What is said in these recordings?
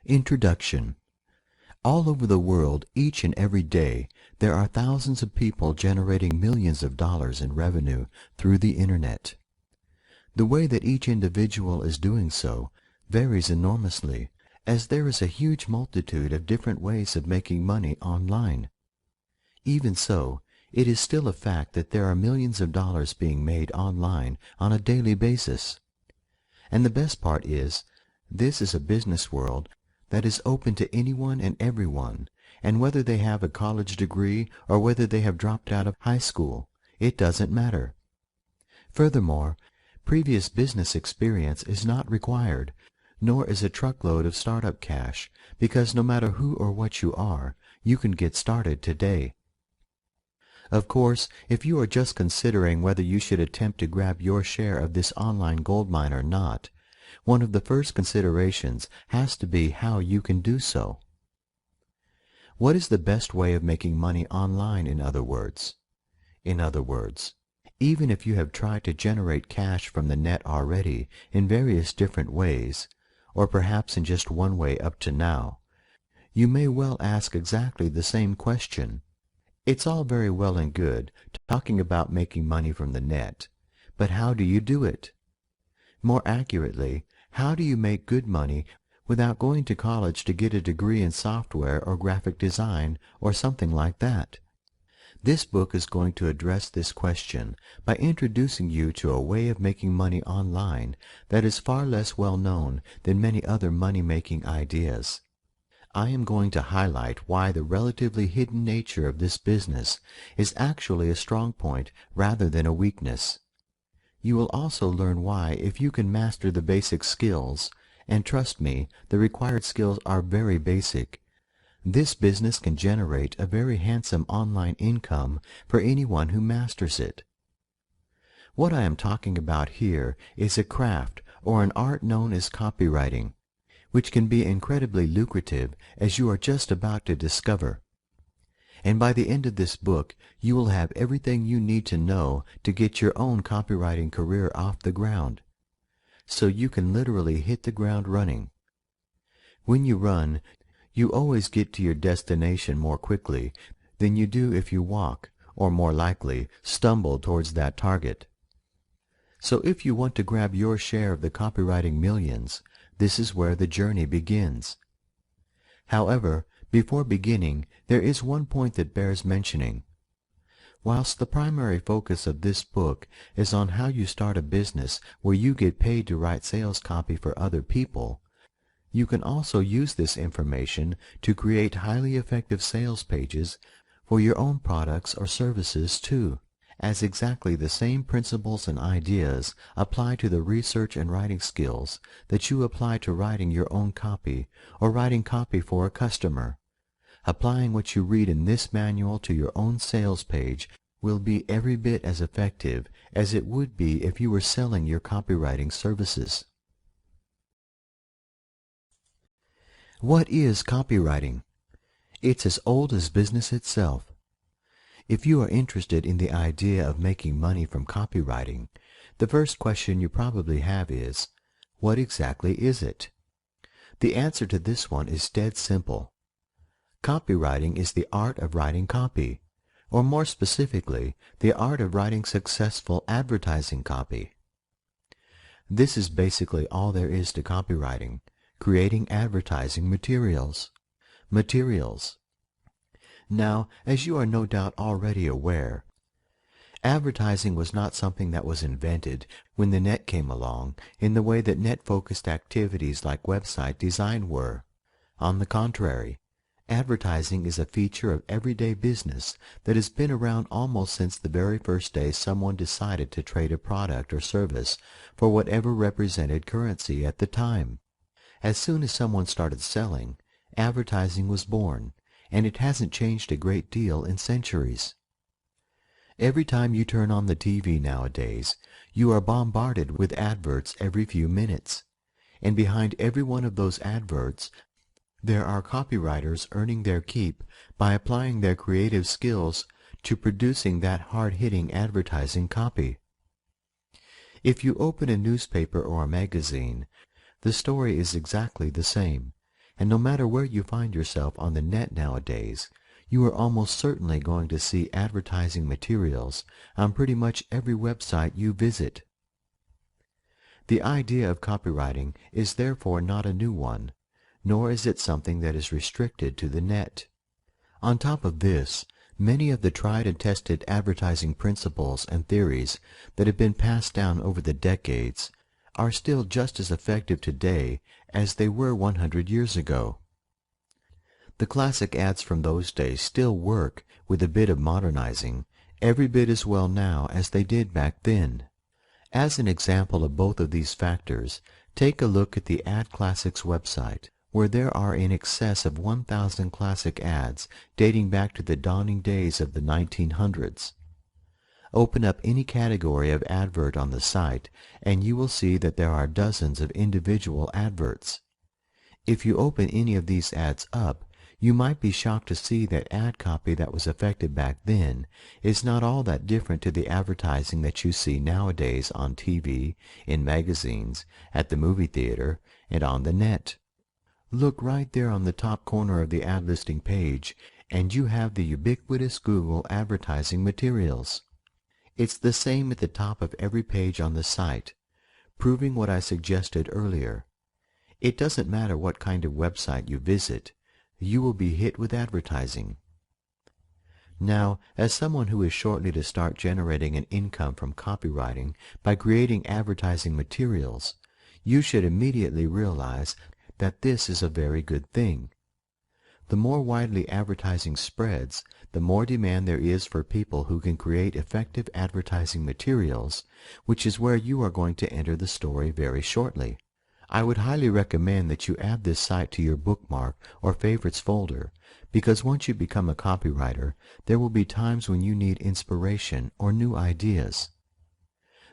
Introduction. All over the world, each and every day, there are thousands of people generating millions of dollars in revenue through the Internet. The way that each individual is doing so varies enormously, as there is a huge multitude of different ways of making money online. Even so, it is still a fact that there are millions of dollars being made online on a daily basis. And the best part is, this is a business world that is open to anyone and everyone, and whether they have a college degree or whether they have dropped out of high school, it doesn't matter. Furthermore, previous business experience is not required, nor is a truckload of startup cash, because no matter who or what you are, you can get started today. Of course, if you are just considering whether you should attempt to grab your share of this online goldmine or not, one of the first considerations has to be how you can do so. What is the best way of making money online, in other words? In other words, even if you have tried to generate cash from the net already in various different ways, or perhaps in just one way up to now, you may well ask exactly the same question. It's all very well and good talking about making money from the net, but how do you do it? More accurately, how do you make good money without going to college to get a degree in software or graphic design or something like that? This book is going to address this question by introducing you to a way of making money online that is far less well known than many other money-making ideas. I am going to highlight why the relatively hidden nature of this business is actually a strong point rather than a weakness. You will also learn why, if you can master the basic skills, and trust me, the required skills are very basic, this business can generate a very handsome online income for anyone who masters it. What I am talking about here is a craft or an art known as copywriting, which can be incredibly lucrative, as you are just about to discover. And by the end of this book, you will have everything you need to know to get your own copywriting career off the ground, so you can literally hit the ground running. When you run, you always get to your destination more quickly than you do if you walk, or more likely, stumble towards that target. So if you want to grab your share of the copywriting millions, this is where the journey begins. However, before beginning, there is one point that bears mentioning. Whilst the primary focus of this book is on how you start a business where you get paid to write sales copy for other people, you can also use this information to create highly effective sales pages for your own products or services too, as exactly the same principles and ideas apply to the research and writing skills that you apply to writing your own copy or writing copy for a customer. Applying what you read in this manual to your own sales page will be every bit as effective as it would be if you were selling your copywriting services. What is copywriting? It's as old as business itself. If you are interested in the idea of making money from copywriting, the first question you probably have is, what exactly is it? The answer to this one is dead simple. Copywriting is the art of writing copy, or more specifically, the art of writing successful advertising copy. This is basically all there is to copywriting, creating advertising materials. Now, as you are no doubt already aware, advertising was not something that was invented when the net came along in the way that net-focused activities like website design were. On the contrary, advertising is a feature of everyday business that has been around almost since the very first day someone decided to trade a product or service for whatever represented currency at the time. As soon as someone started selling, advertising was born, and it hasn't changed a great deal in centuries. Every time you turn on the TV nowadays, you are bombarded with adverts every few minutes, and behind every one of those adverts, there are copywriters earning their keep by applying their creative skills to producing that hard-hitting advertising copy. If you open a newspaper or a magazine, the story is exactly the same, And no matter where you find yourself on the net nowadays, you are almost certainly going to see advertising materials on pretty much every website you visit. The idea of copywriting is therefore not a new one, nor is it something that is restricted to the net. On top of this, many of the tried and tested advertising principles and theories that have been passed down over the decades are still just as effective today as they were 100 years ago. The classic ads from those days still work with a bit of modernizing, every bit as well now as they did back then. As an example of both of these factors, take a look at the Ad Classics website, where there are in excess of 1,000 classic ads dating back to the dawning days of the 1900s. Open up any category of advert on the site, and you will see that there are dozens of individual adverts. If you open any of these ads up, you might be shocked to see that ad copy that was effective back then is not all that different to the advertising that you see nowadays on TV, in magazines, at the movie theater, and on the net. Look right there on the top corner of the ad listing page, and you have the ubiquitous Google advertising materials. It's the same at the top of every page on the site, proving what I suggested earlier. It doesn't matter what kind of website you visit, you will be hit with advertising. Now, as someone who is shortly to start generating an income from copywriting by creating advertising materials, you should immediately realize that this is a very good thing. The more widely advertising spreads, the more demand there is for people who can create effective advertising materials, which is where you are going to enter the story very shortly. I would highly recommend that you add this site to your bookmark or favorites folder, because once you become a copywriter, there will be times when you need inspiration or new ideas.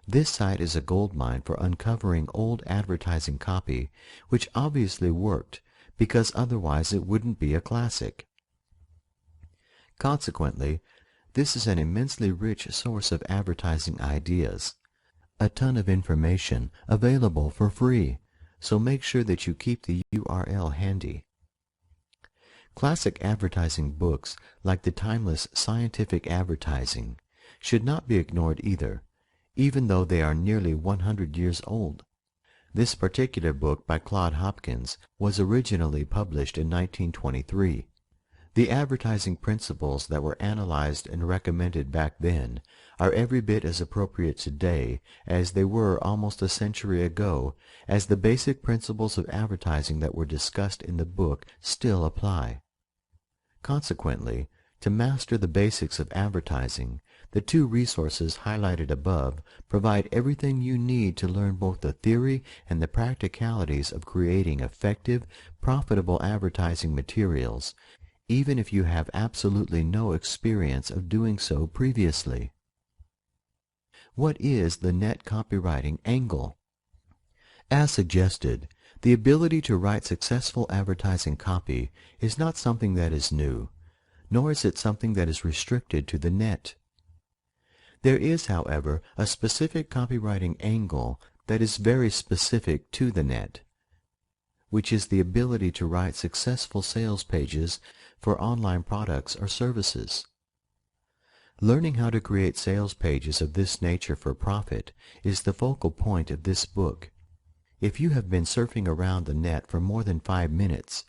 This site is a goldmine for uncovering old advertising copy, which obviously worked, because otherwise it wouldn't be a classic. Consequently, this is an immensely rich source of advertising ideas, a ton of information available for free, so make sure that you keep the URL handy. Classic advertising books, like the timeless scientific advertising, should not be ignored either, even though they are nearly 100 years old. This particular book by Claude Hopkins was originally published in 1923. The advertising principles that were analyzed and recommended back then are every bit as appropriate today as they were almost a century ago, as the basic principles of advertising that were discussed in the book still apply. Consequently, to master the basics of advertising, the two resources highlighted above provide everything you need to learn both the theory and the practicalities of creating effective, profitable advertising materials, even if you have absolutely no experience of doing so previously. What is the net copywriting angle? As suggested, the ability to write successful advertising copy is not something that is new, nor is it something that is restricted to the net. There is, however, a specific copywriting angle that is very specific to the net, which is the ability to write successful sales pages for online products or services. Learning how to create sales pages of this nature for profit is the focal point of this book. If you have been surfing around the net for more than 5 minutes,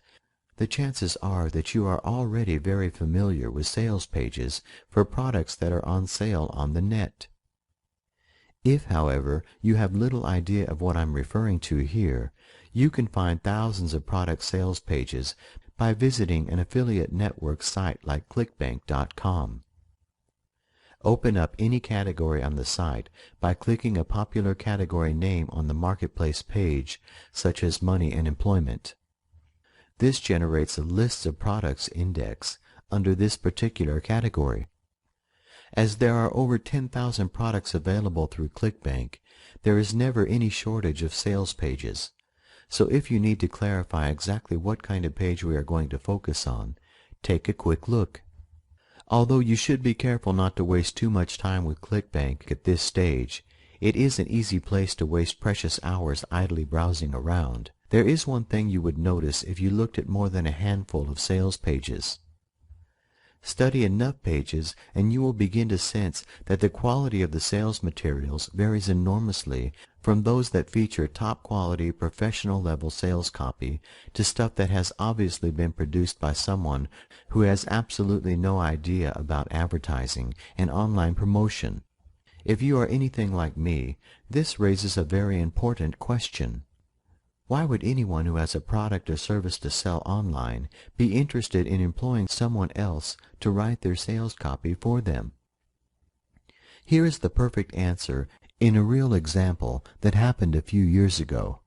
the chances are that you are already very familiar with sales pages for products that are on sale on the net. If, however, you have little idea of what I'm referring to here, you can find thousands of product sales pages by visiting an affiliate network site like clickbank.com. Open up any category on the site by clicking a popular category name on the marketplace page, such as money and employment. This generates a list of products index under this particular category. As there are over 10,000 products available through ClickBank, there is never any shortage of sales pages. So if you need to clarify exactly what kind of page we are going to focus on, take a quick look. Although you should be careful not to waste too much time with ClickBank at this stage, it is an easy place to waste precious hours idly browsing around. There is one thing you would notice if you looked at more than a handful of sales pages. Study enough pages and you will begin to sense that the quality of the sales materials varies enormously from those that feature top quality professional level sales copy to stuff that has obviously been produced by someone who has absolutely no idea about advertising and online promotion. If you are anything like me, this raises a very important question. Why would anyone who has a product or service to sell online be interested in employing someone else to write their sales copy for them? Here is the perfect answer in a real example that happened a few years ago.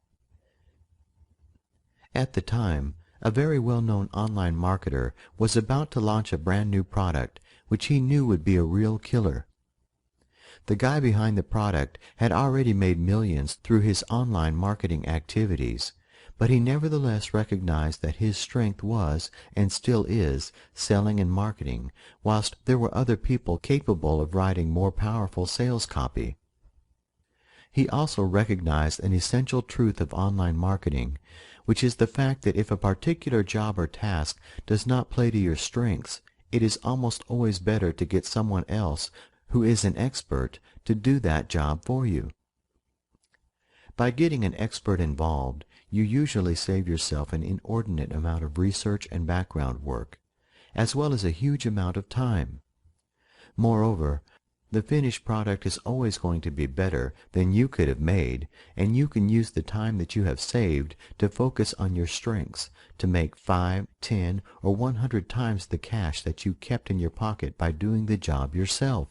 At the time, a very well-known online marketer was about to launch a brand new product which he knew would be a real killer. The guy behind the product had already made millions through his online marketing activities, but he nevertheless recognized that his strength was, and still is, selling and marketing, whilst there were other people capable of writing more powerful sales copy. He also recognized an essential truth of online marketing, which is the fact that if a particular job or task does not play to your strengths, it is almost always better to get someone else who is an expert to do that job for you. By getting an expert involved, you usually save yourself an inordinate amount of research and background work, as well as a huge amount of time. Moreover, the finished product is always going to be better than you could have made, and you can use the time that you have saved to focus on your strengths to make 5, 10, or 100 times the cash that you kept in your pocket by doing the job yourself.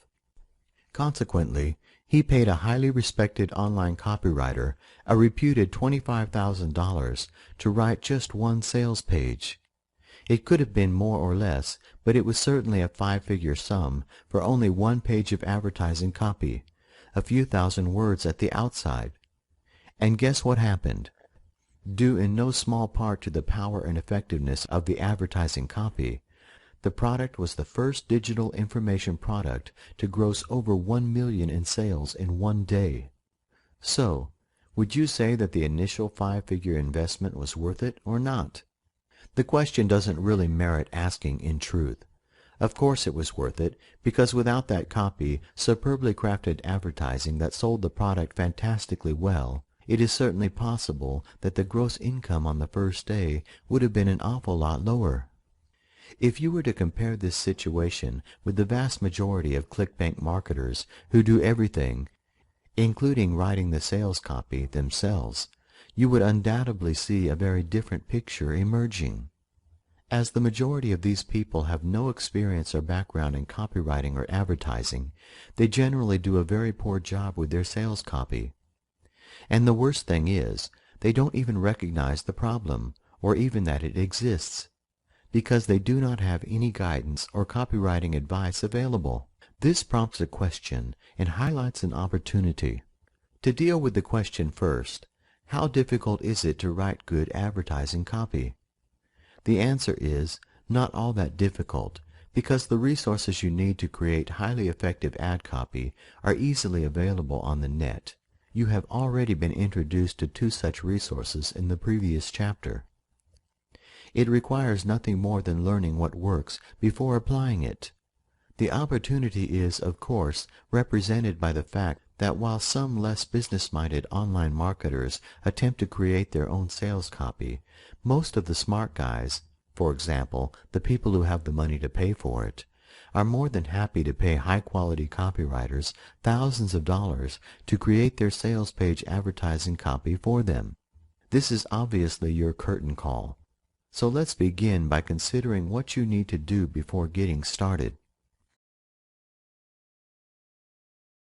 Consequently, he paid a highly respected online copywriter a reputed $25,000 to write just one sales page. It could have been more or less, but it was certainly a 5-figure sum for only one page of advertising copy, a few thousand words at the outside. And guess what happened? Due in no small part to the power and effectiveness of the advertising copy, the product was the first digital information product to gross over 1 million in sales in one day. So, would you say that the initial 5-figure investment was worth it or not? The question doesn't really merit asking in truth. Of course it was worth it, because without that copy, superbly crafted advertising that sold the product fantastically well, it is certainly possible that the gross income on the first day would have been an awful lot lower. If you were to compare this situation with the vast majority of clickbank marketers who do everything, including writing the sales copy themselves, you would undoubtedly see a very different picture emerging. As the majority of these people have no experience or background in copywriting or advertising, they generally do a very poor job with their sales copy. And the worst thing is, they don't even recognize the problem, or even that it exists, because they do not have any guidance or copywriting advice available. This prompts a question and highlights an opportunity. To deal with the question first, how difficult is it to write good advertising copy? The answer is not all that difficult, because the resources you need to create highly effective ad copy are easily available on the net. You have already been introduced to 2 such resources in the previous chapter. It requires nothing more than learning what works before applying it. The opportunity is, of course, represented by the fact that while some less business-minded online marketers attempt to create their own sales copy, most of the smart guys, for example, the people who have the money to pay for it, are more than happy to pay high-quality copywriters thousands of dollars to create their sales page advertising copy for them. This is obviously your curtain call. So let's begin by considering what you need to do before getting started.